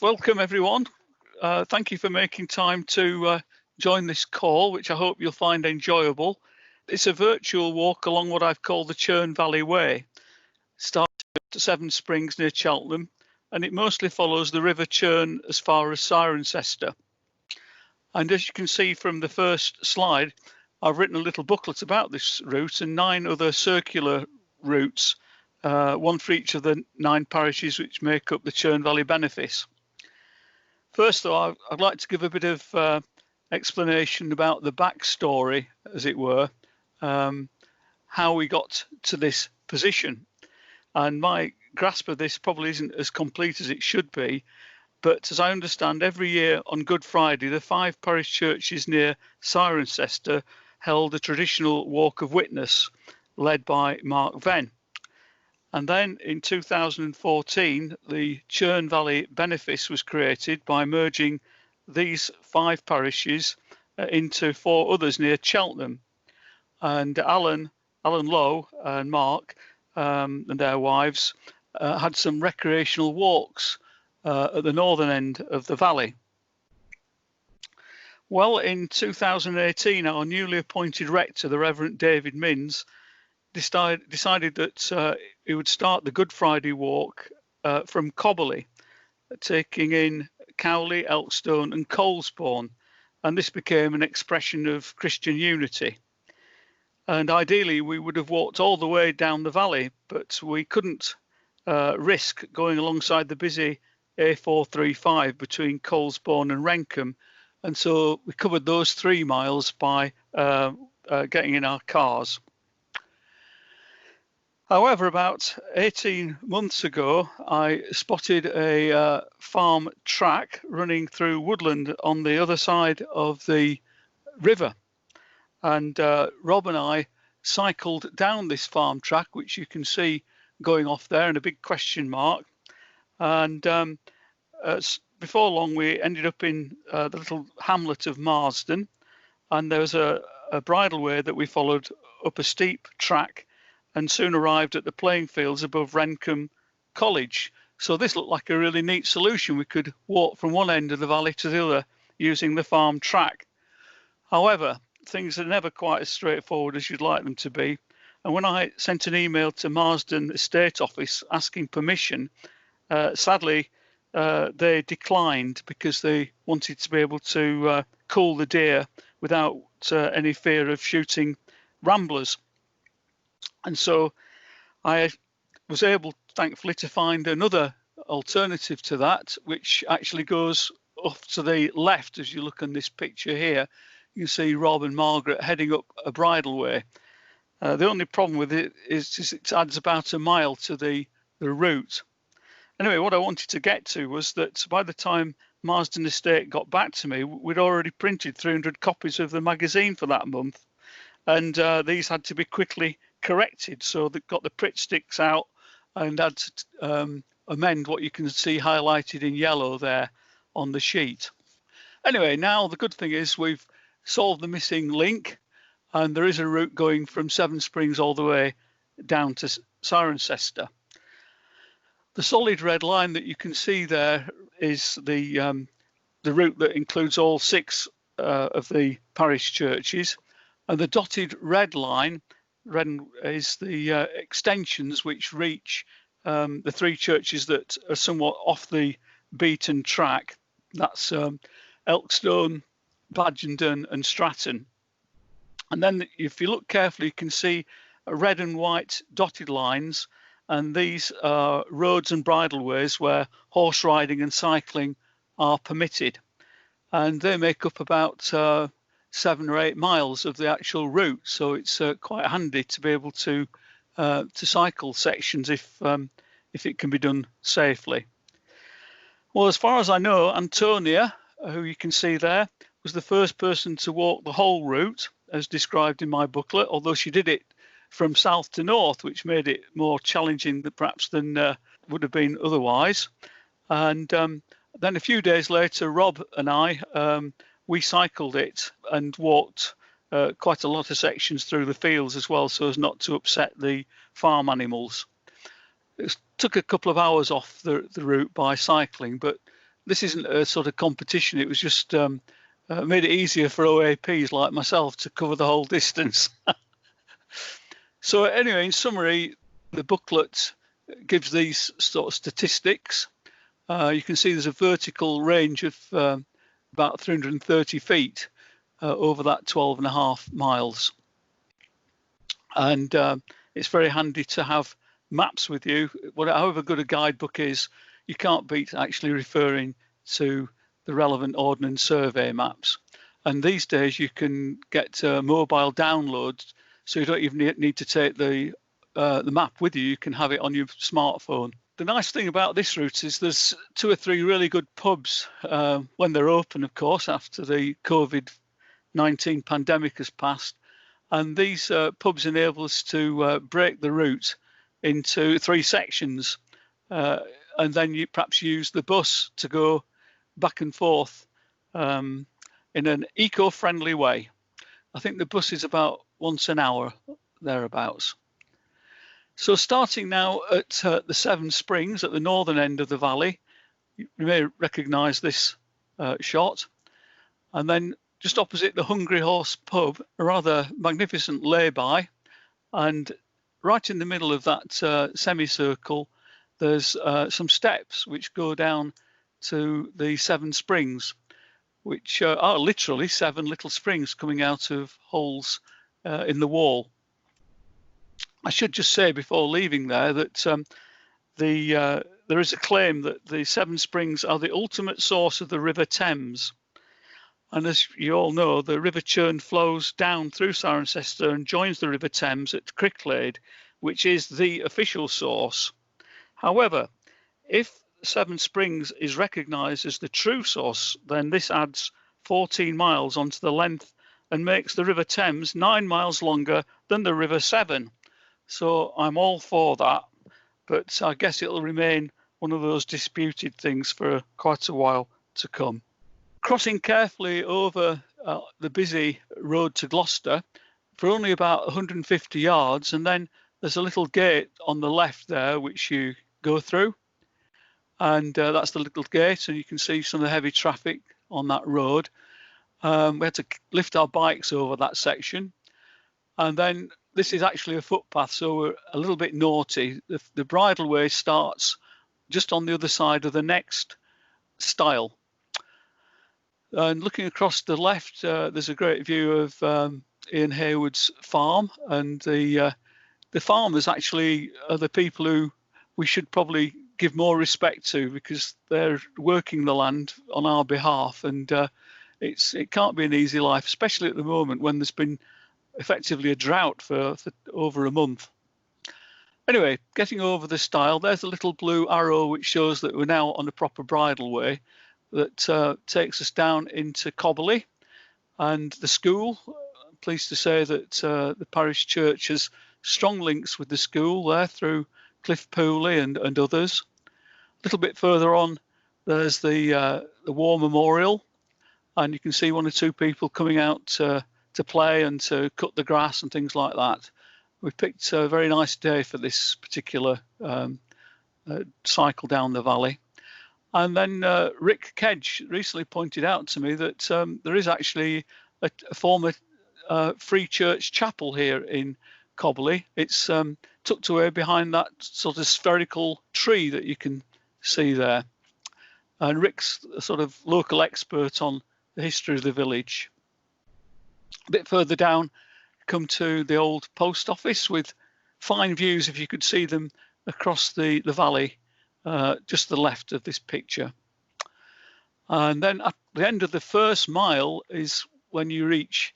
Welcome everyone. Thank you for making time to join this call, which I hope you'll find enjoyable. It's a virtual walk along what I've called the Churn Valley Way, starting at Seven Springs near Cheltenham, and it mostly follows the River Churn as far as Cirencester. And as you can see from the first slide, I've written a little booklet about this route and 9 other circular routes, one for each of the 9 parishes which make up the Churn Valley benefice. First, though, I'd like to give a bit of explanation about the backstory, as it were, how we got to this position. And my grasp of this probably isn't as complete as it should be, but as I understand, every year on Good Friday, the 5 parish churches near Cirencester held a traditional walk of witness led by Mark Venn. And then in 2014, the Churn Valley benefice was created by merging these 5 parishes into 4 others near Cheltenham. And Alan Lowe and Mark and their wives had some recreational walks at the northern end of the valley. Well, in 2018, our newly appointed rector, the Reverend David Minns, decided that he would start the Good Friday walk from Cobberley, taking in Cowley, Elkstone and Colesbourne, and this became an expression of Christian unity. And ideally we would have walked all the way down the valley, but we couldn't risk going alongside the busy A435 between Colesbourne and Rendcomb, and so we covered those 3 miles by getting in our cars. However, about 18 months ago, I spotted a farm track running through woodland on the other side of the river. And Rob and I cycled down this farm track, which you can see going off there in a big question mark. And before long, we ended up in the little hamlet of Marsden. And there was a bridleway that we followed up a steep track and soon arrived at the playing fields above Rendcomb College. So this looked like a really neat solution. We could walk from one end of the valley to the other using the farm track. However, things are never quite as straightforward as you'd like them to be. And when I sent an email to Marsden Estate Office asking permission, sadly, they declined because they wanted to be able to cool the deer without any fear of shooting ramblers. And so I was able, thankfully, to find another alternative to that, which actually goes off to the left. As you look on this picture here, you see Rob and Margaret heading up a bridleway. The only problem with it is it adds about a mile to the route. Anyway, what I wanted to get to was that by the time Marsden Estate got back to me, we'd already printed 300 copies of the magazine for that month. And these had to be quickly corrected, so they got the Pritt sticks out and had to amend what you can see highlighted in yellow there on the sheet. Anyway, now the good thing is we've solved the missing link, and there is a route going from Seven Springs all the way down to Cirencester. The solid red line that you can see there is the route that includes all 6 of the parish churches, and the dotted red line is the extensions which reach the 3 churches that are somewhat off the beaten track. That's Elkstone, Badgenden and Stratton. And then if you look carefully, you can see red and white dotted lines, and these are roads and bridleways where horse riding and cycling are permitted. And they make up about 7 or 8 miles of the actual route, so it's quite handy to be able to cycle sections if it can be done safely. Well, as far as I know, Antonia, who you can see there, was the first person to walk the whole route as described in my booklet, although she did it from south to north, which made it more challenging perhaps than would have been otherwise. And then a few days later, Rob and I, we cycled it and walked quite a lot of sections through the fields as well, so as not to upset the farm animals. It took a couple of hours off the route by cycling, but this isn't a sort of competition. It was just made it easier for OAPs like myself to cover the whole distance. So anyway, in summary, the booklet gives these sort of statistics. You can see there's a vertical range of about 330 feet over that 12.5 miles. And it's very handy to have maps with you. However good a guidebook is, you can't beat actually referring to the relevant Ordnance Survey maps. And these days you can get mobile downloads, so you don't even need to take the map with you. You can have it on your smartphone. The nice thing about this route is there's 2 or 3 really good pubs when they're open, of course, after the COVID-19 pandemic has passed. And these pubs enable us to break the route into 3 sections, and then you perhaps use the bus to go back and forth in an eco-friendly way. I think the bus is about once an hour, thereabouts. So starting now at the Seven Springs at the northern end of the valley, you may recognise this shot, and then just opposite the Hungry Horse pub, a rather magnificent lay-by, and right in the middle of that semicircle, there's some steps which go down to the Seven Springs, which are literally 7 little springs coming out of holes in the wall. I should just say before leaving there that there is a claim that the Seven Springs are the ultimate source of the River Thames. And as you all know, the River Churn flows down through Cirencester and joins the River Thames at Cricklade, which is the official source. However, if Seven Springs is recognised as the true source, then this adds 14 miles onto the length and makes the River Thames 9 miles longer than the River Severn. So I'm all for that, but I guess it'll remain one of those disputed things for quite a while to come. Crossing carefully over the busy road to Gloucester for only about 150 yards, and then there's a little gate on the left there which you go through, and that's the little gate, and you can see some of the heavy traffic on that road. We had to lift our bikes over that section, and then this is actually a footpath, so we're a little bit naughty. The bridleway starts just on the other side of the next stile. And looking across the left, there's a great view of Ian Haywood's farm, and the farmers actually are the people who we should probably give more respect to, because they're working the land on our behalf, and it can't be an easy life, especially at the moment when there's been effectively a drought for over a month. Anyway, getting over the stile, there's a little blue arrow which shows that we're now on a proper bridleway that takes us down into Cobberley and the school. I'm pleased to say that the parish church has strong links with the school there through Cliff Pooley and others. A little bit further on, there's the War Memorial, and you can see 1 or 2 people coming out to play and to cut the grass and things like that. We picked a very nice day for this particular cycle down the valley. And then Rick Kedge recently pointed out to me that there is actually a former Free Church chapel here in Cobberley. It's tucked away behind that sort of spherical tree that you can see there. And Rick's a sort of local expert on the history of the village. A bit further down, come to the old post office with fine views, if you could see them, across the valley, just to the left of this picture. And then at the end of the first mile is when you reach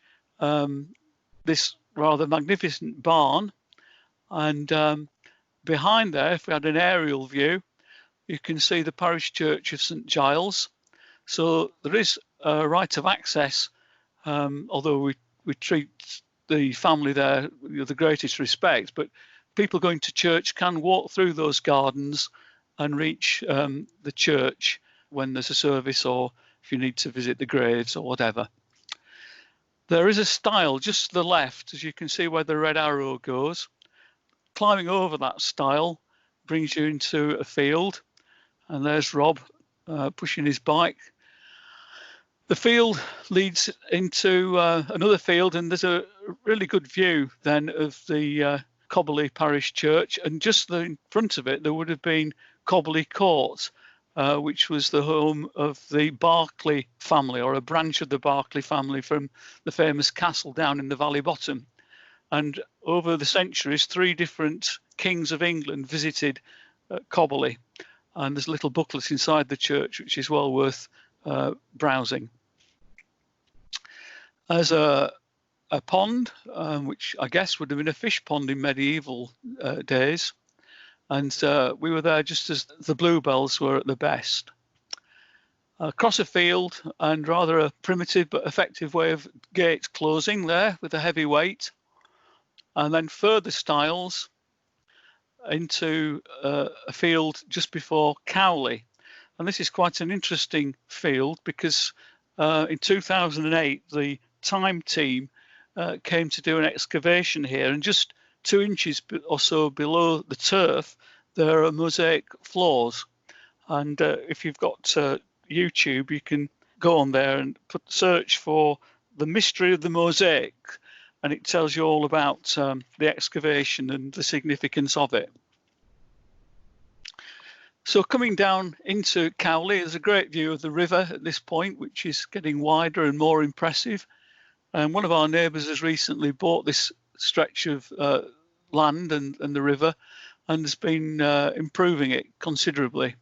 this rather magnificent barn. And behind there, if we had an aerial view, you can see the parish church of St Giles. So there is a right of access, although we treat the family there with the greatest respect, but people going to church can walk through those gardens and reach the church when there's a service, or if you need to visit the graves or whatever. There is a stile just to the left, as you can see where the red arrow goes. Climbing over that stile brings you into a field, and there's Rob pushing his bike. The field leads into another field, and there's a really good view then of the Cobberley Parish Church, and just in front of it there would have been Cobberley Court, which was the home of the Berkeley family, or a branch of the Berkeley family from the famous castle down in the valley bottom. And over the centuries, 3 different kings of England visited Cobberley, and there's a little booklet inside the church which is well worth browsing. There's a pond, which I guess would have been a fish pond in medieval days, and we were there just as the bluebells were at the best. Across a field, and rather a primitive but effective way of gate closing there with a heavy weight, and then further stiles into a field just before Cowley. And this is quite an interesting field because in 2008 the Time team came to do an excavation here, and just 2 inches or so below the turf there are mosaic floors. And if you've got YouTube, you can go on there and search for the mystery of the mosaic, and it tells you all about the excavation and the significance of it. So coming down into Cowley, there's a great view of the river at this point, which is getting wider and more impressive. And one of our neighbours has recently bought this stretch of land and the river, and has been improving it considerably.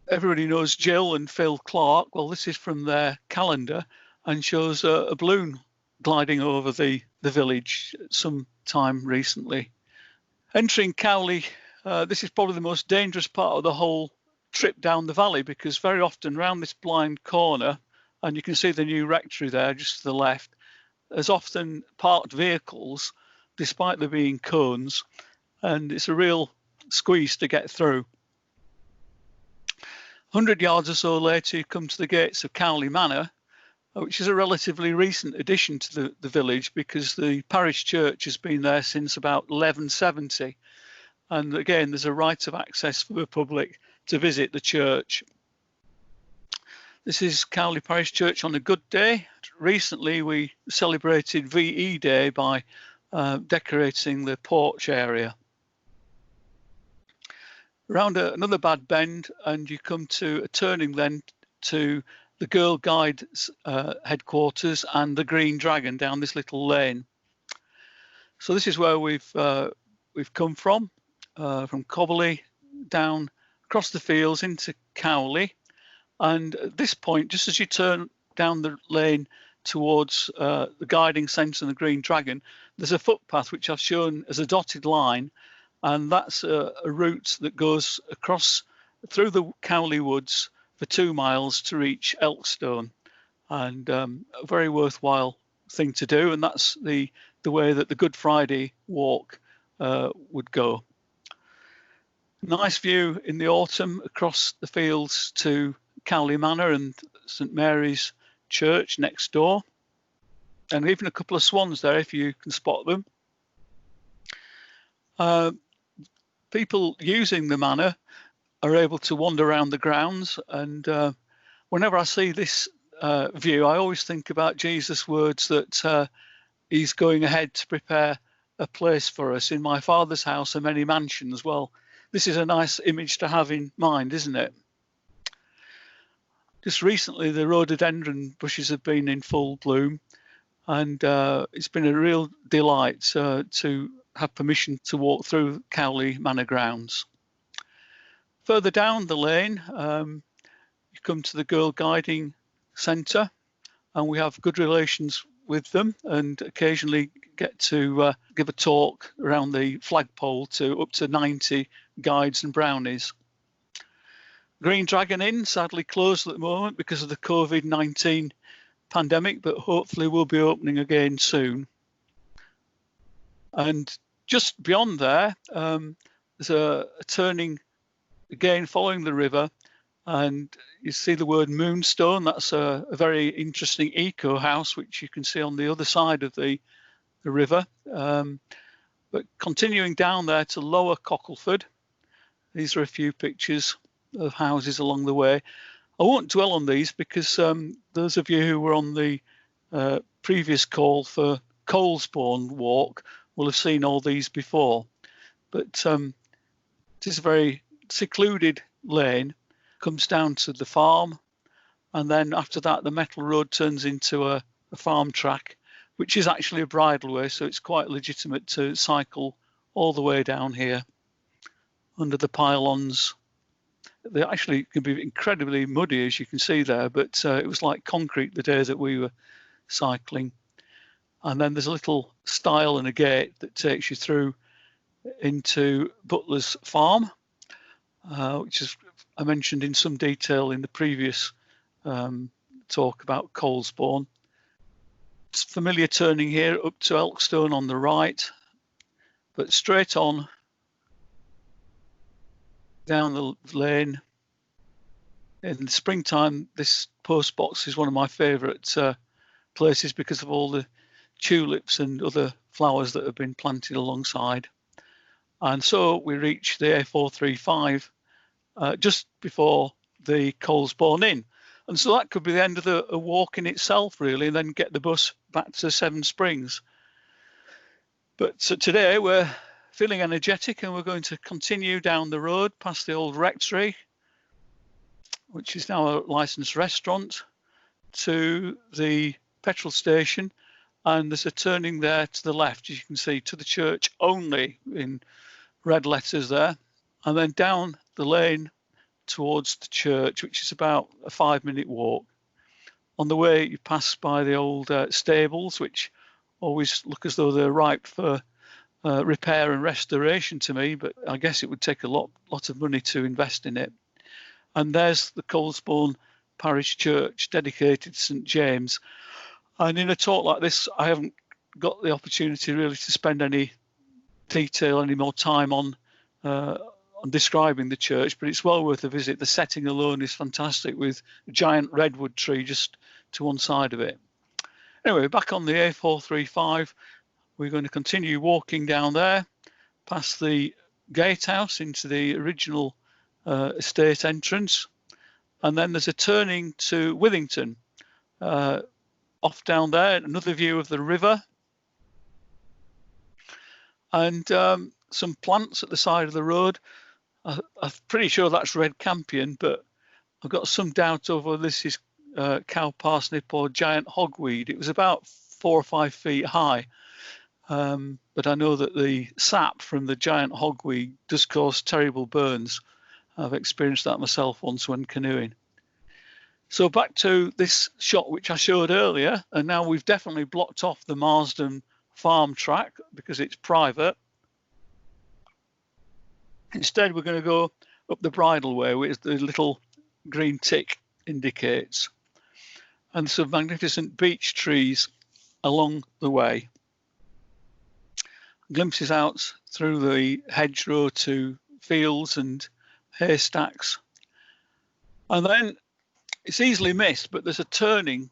Everybody knows Jill and Phil Clark. Well, this is from their calendar and shows a balloon gliding over the village some time recently. Entering Cowley, this is probably the most dangerous part of the whole trip down the valley, because very often round this blind corner, and you can see the new rectory there just to the left, there's often parked vehicles despite there being cones, and it's a real squeeze to get through. 100 yards or so later you come to the gates of Cowley Manor, which is a relatively recent addition to the village, because the parish church has been there since about 1170. And again, there's a right of access for the public to visit the church. This is Cowley Parish Church on a good day. Recently, we celebrated VE Day by decorating the porch area. Round another bad bend, and you come to a turning then to the Girl Guide headquarters and the Green Dragon down this little lane. So this is where we've come from Cobberley down across the fields into Cowley, and at this point, just as you turn down the lane towards the guiding centre and the Green Dragon, there's a footpath which I've shown as a dotted line, and that's a route that goes across through the Cowley Woods for 2 miles to reach Elkstone, and a very worthwhile thing to do, and that's the way that the Good Friday walk would go. Nice view in the autumn across the fields to Cowley Manor and St Mary's Church next door, and even a couple of swans there if you can spot them. People using the manor are able to wander around the grounds, and whenever I see this view, I always think about Jesus' words that he's going ahead to prepare a place for us. In my Father's house are many mansions. Well, this is a nice image to have in mind, isn't it? Just recently, the rhododendron bushes have been in full bloom, and it's been a real delight to have permission to walk through Cowley Manor grounds. Further down the lane, you come to the Girl Guiding Centre, and we have good relations with them, and occasionally get to give a talk around the flagpole to up to 90 guides and brownies. Green Dragon Inn sadly closed at the moment because of the COVID-19 pandemic, but hopefully will be opening again soon. And just beyond there, there's a turning again following the river, and you see the word Moonstone. That's a very interesting eco house which you can see on the other side of the river. But continuing down there to Lower Cockleford, these are a few pictures of houses along the way. I won't dwell on these because those of you who were on the previous call for Colesbourne walk will have seen all these before. But it is a very secluded lane, comes down to the farm, and then after that the metal road turns into a farm track, which is actually a bridleway, so it's quite legitimate to cycle all the way down here under the pylons. They actually can be incredibly muddy, as you can see there, but it was like concrete the day that we were cycling. And then there's a little stile and a gate that takes you through into Butler's farm, which is I mentioned in some detail in the previous talk about Colesbourne. It's familiar turning here up to Elkstone on the right, but straight on down the lane. In the springtime, this post box is one of my favourite places because of all the tulips and other flowers that have been planted alongside. And so we reach the A435 just before the Colesbourne Inn. And so that could be the end of a walk in itself, really, and then get the bus back to Seven Springs. But today we're feeling energetic and we're going to continue down the road past the old rectory, which is now a licensed restaurant, to the petrol station. And there's a turning there to the left, as you can see, to the church only in red letters there. And then down the lane towards the church, which is about a 5-minute walk. On the way, you pass by the old stables, which always look as though they're ripe for repair and restoration to me, but I guess it would take a lot of money to invest in it. And there's the Colesbourne Parish Church, dedicated to St James. And in a talk like this, I haven't got the opportunity really to spend any detail, any more time on describing the church, but it's well worth a visit. The setting alone is fantastic, with a giant redwood tree just to one side of it. Anyway, back on the A435, we're going to continue walking down there, past the gatehouse into the original estate entrance. And then there's a turning to Withington. Off down there, another view of the river. And some plants at the side of the road. I'm pretty sure that's red campion, but I've got some doubt over this is cow parsnip or giant hogweed. It was about 4 or 5 feet high. But I know that the sap from the giant hogweed does cause terrible burns. I've experienced that myself once when canoeing. So back to this shot which I showed earlier, and now we've definitely blocked off the Marsden farm track because it's private. Instead, we're going to go up the bridleway, which the little green tick indicates, and some magnificent beech trees along the way. Glimpses out through the hedgerow to fields and haystacks. And then it's easily missed, but there's a turning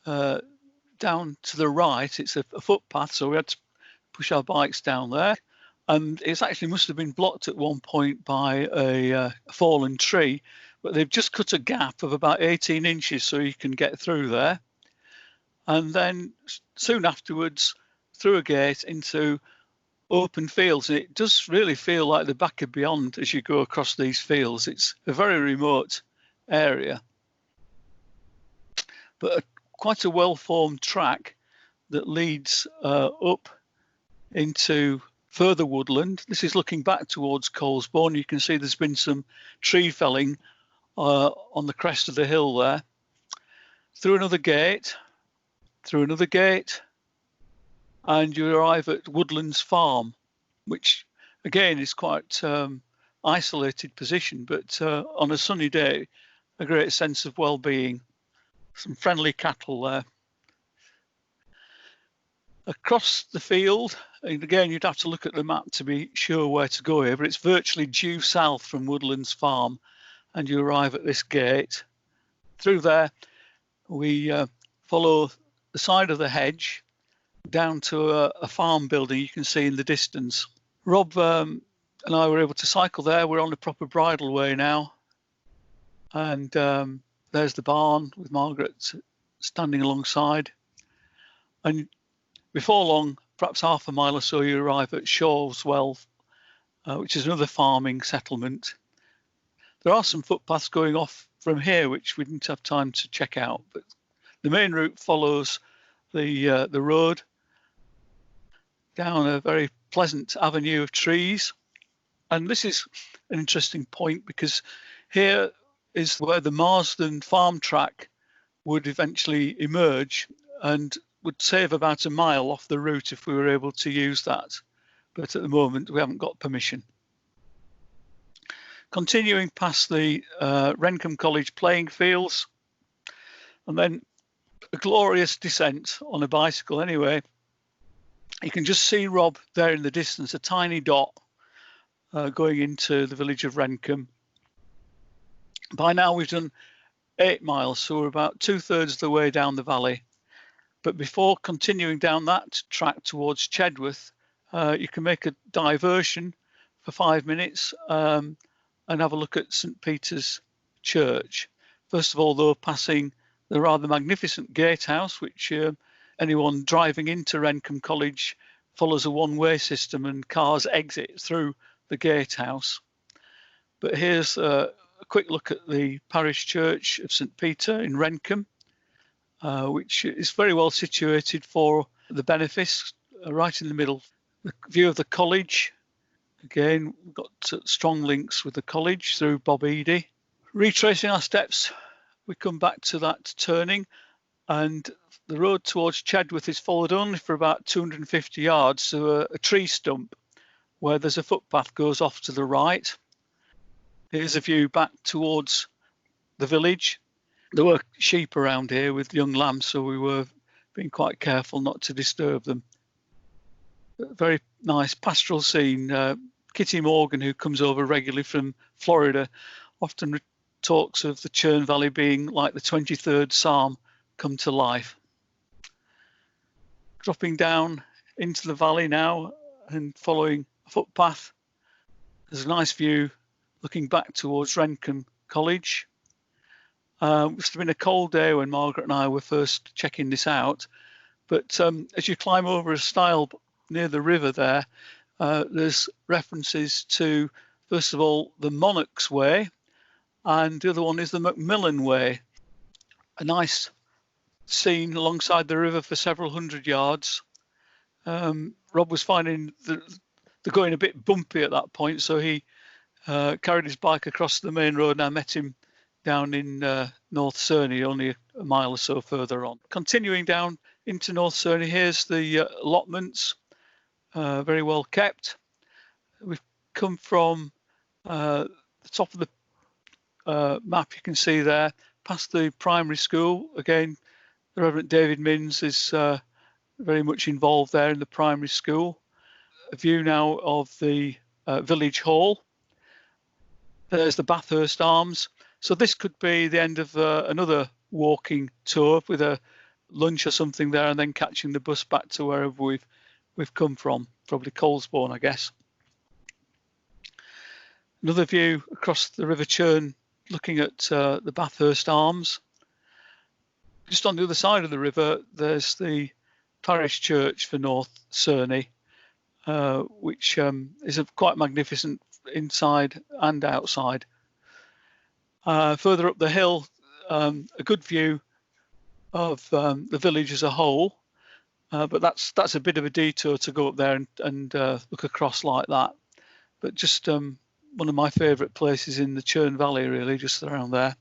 down to the right. It's a footpath, so we had to push our bikes down there. And it actually must have been blocked at one point by a fallen tree, but they've just cut a gap of about 18 inches so you can get through there. And then soon afterwards, through a gate into open fields. And it does really feel like the back of beyond as you go across these fields. It's a very remote area, but quite a well-formed track that leads up into further woodland. This is looking back towards Colesbourne. You can see there's been some tree felling on the crest of the hill there. Through another gate, and you arrive at Woodlands Farm, which again is quite isolated position, but on a sunny day, a great sense of well-being. Some friendly cattle there. Across the field, and again, you'd have to look at the map to be sure where to go here, but it's virtually due south from Woodlands Farm, and you arrive at this gate. Through there, we follow the side of the hedge down to a farm building you can see in the distance. Rob and I were able to cycle there. We're on a proper bridleway now, and there's the barn with Margaret standing alongside. And before long, perhaps half a mile or so, you arrive at Shawswell, which is another farming settlement. There are some footpaths going off from here, which we didn't have time to check out, but the main route follows the road down a very pleasant avenue of trees. And this is an interesting point because here is where the Marsden farm track would eventually emerge and would save about a mile off the route if we were able to use that. But at the moment, we haven't got permission. Continuing past the Rendcomb College playing fields, and then a glorious descent on a bicycle anyway. You can just see Rob there in the distance, a tiny dot going into the village of Rendcomb. By now we've done 8 miles, so we're about 2/3 of the way down the valley. But before continuing down that track towards Chedworth, you can make a diversion for 5 minutes and have a look at St Peter's Church. First of all, though, passing the rather magnificent gatehouse, which anyone driving into Rendcomb College follows a one-way system and cars exit through the gatehouse. But here's a quick look at the Parish Church of St Peter in Rendcomb, which is very well situated for the benefice, right in the middle. The view of the college, again, we've got strong links with the college through Bob Eady. Retracing our steps, we come back to that turning, and the road towards Chedworth is followed only for about 250 yards to a tree stump where there's a footpath goes off to the right. Here's a view back towards the village. There were sheep around here with young lambs, so we were being quite careful not to disturb them. Very nice pastoral scene. Kitty Morgan, who comes over regularly from Florida, often talks of the Churn Valley being like the 23rd Psalm come to life. Dropping down into the valley now and following a footpath, there's a nice view looking back towards Rendcomb College. It must have been a cold day when Margaret and I were first checking this out, but as you climb over a stile near the river there, there's references to, first of all, the Monarch's Way, and the other one is the Macmillan Way. A nice scene alongside the river for several hundred yards. Rob was finding the going a bit bumpy at that point, so he carried his bike across the main road, and I met him down in North Cerney, only a mile or so further on. Continuing down into North Cerney, here's the allotments, very well kept. We've come from the top of the map, you can see there, past the primary school. Again, the Reverend David Minns is very much involved there in the primary school. A view now of the village hall. There's the Bathurst Arms. So this could be the end of another walking tour with a lunch or something there, and then catching the bus back to wherever we've come from, probably Colesbourne, I guess. Another view across the River Churn, looking at the Bathurst Arms. Just on the other side of the river, there's the Parish Church for North Cerney, which is quite magnificent inside and outside. Further up the hill, a good view of the village as a whole, but that's a bit of a detour to go up there and look across like that. But just one of my favourite places in the Churn Valley, really, just around there.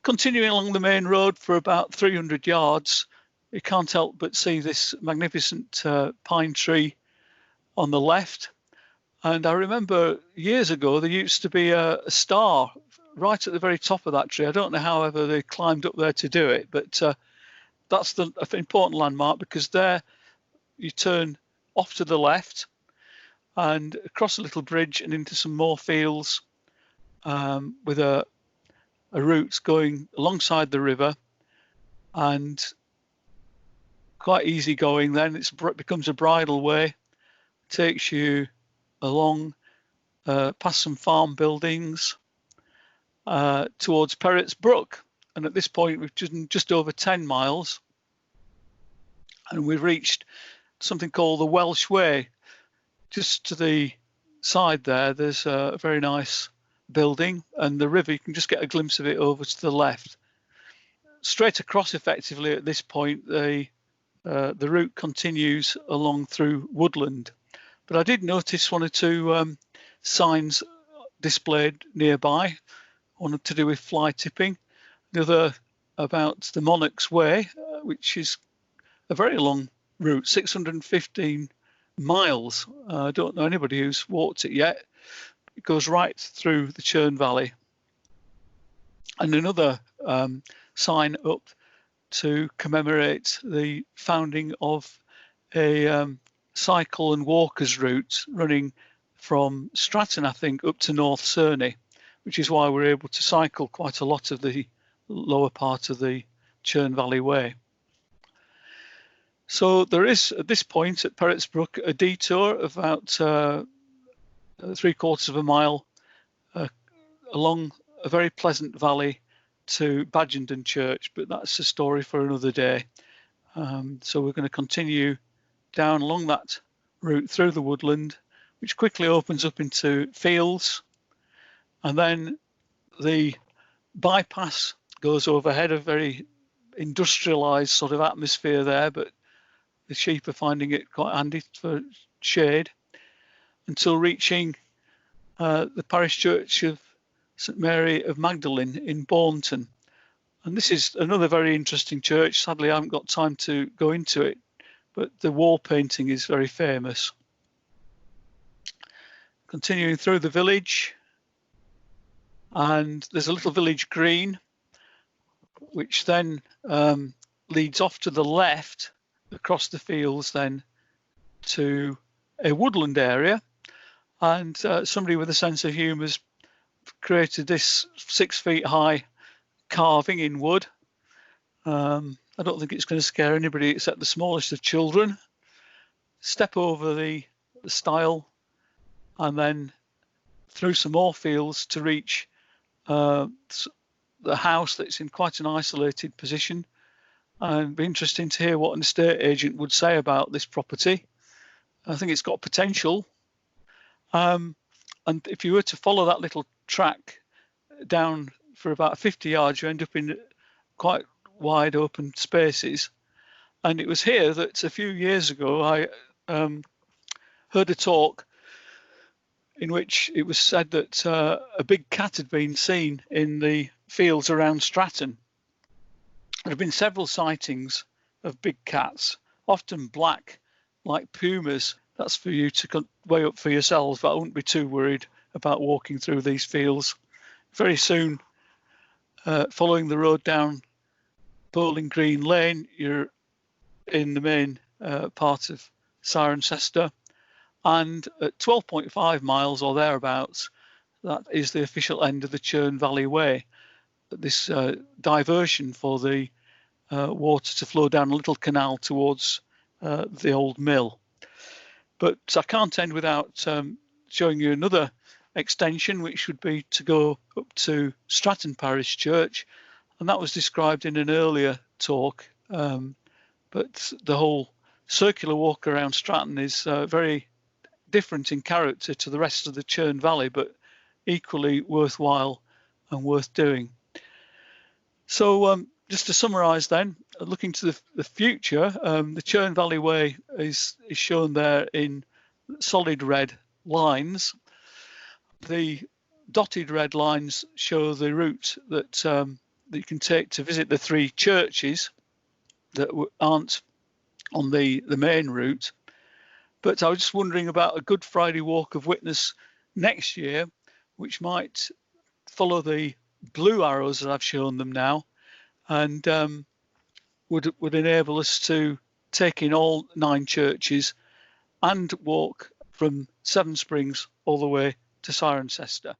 Continuing along the main road for about 300 yards, you can't help but see this magnificent pine tree on the left. And I remember years ago, there used to be a star right at the very top of that tree. I don't know however they climbed up there to do it, but that's an important landmark, because there you turn off to the left and across a little bridge and into some more fields with a route going alongside the river, and quite easy going. Then it becomes a bridle way, takes you along past some farm buildings, towards Perrott's Brook. And at this point, we've just over 10 miles. And we've reached something called the Welsh Way. Just to the side there, there's a very nice building, and the river, you can just get a glimpse of it over to the left. Straight across, effectively, at this point, the route continues along through woodland. But I did notice one or two signs displayed nearby, one to do with fly tipping, the other about the Monarch's Way, which is a very long route, 615 miles. I don't know anybody who's walked it yet. It goes right through the Churn Valley. And another sign up to commemorate the founding of a cycle and walkers route running from Stratton, I think, up to North Cerney, which is why we're able to cycle quite a lot of the lower part of the Churn Valley Way. So there is, at this point at Perrott's Brook, a detour of about 3/4 of a mile along a very pleasant valley to Badgenden Church, but that's a story for another day. So we're going to continue down along that route through the woodland, which quickly opens up into fields, and then the bypass goes overhead, a very industrialized sort of atmosphere there, but the sheep are finding it quite handy for shade, until reaching the parish church of St Mary of Magdelene in Baunton. And this is another very interesting church. Sadly, I haven't got time to go into it, but the wall painting is very famous. Continuing through the village, and there's a little village green, which then leads off to the left across the fields then to a woodland area. And somebody with a sense of humour has created this 6 feet high carving in wood. I don't think it's going to scare anybody except the smallest of children. Step over the stile and then through some more fields to reach the house that's in quite an isolated position. And it'd be interesting to hear what an estate agent would say about this property. I think it's got potential. And if you were to follow that little track down for about 50 yards, you end up in quite wide open spaces. And it was here that a few years ago I heard a talk in which it was said that a big cat had been seen in the fields around Stratton. There have been several sightings of big cats, often black, like pumas. That's for you to weigh up for yourselves, but I wouldn't be too worried about walking through these fields. Very soon, following the road down Bowling Green Lane, you're in the main part of Cirencester. And at 12.5 miles or thereabouts, that is the official end of the Churn Valley Way. This diversion for the water to flow down a little canal towards the old mill. But I can't end without showing you another extension, which would be to go up to Stratton Parish Church, and that was described in an earlier talk. But the whole circular walk around Stratton is very different in character to the rest of the Churn Valley, but equally worthwhile and worth doing. So just to summarise then, looking to the future, the Churn Valley Way is shown there in solid red lines. The dotted red lines show the route that you can take to visit the 3 churches that aren't on the main route. But I was just wondering about a Good Friday Walk of Witness next year, which might follow the blue arrows that I've shown them now, and would enable us to take in all 9 churches and walk from Seven Springs all the way to Cirencester.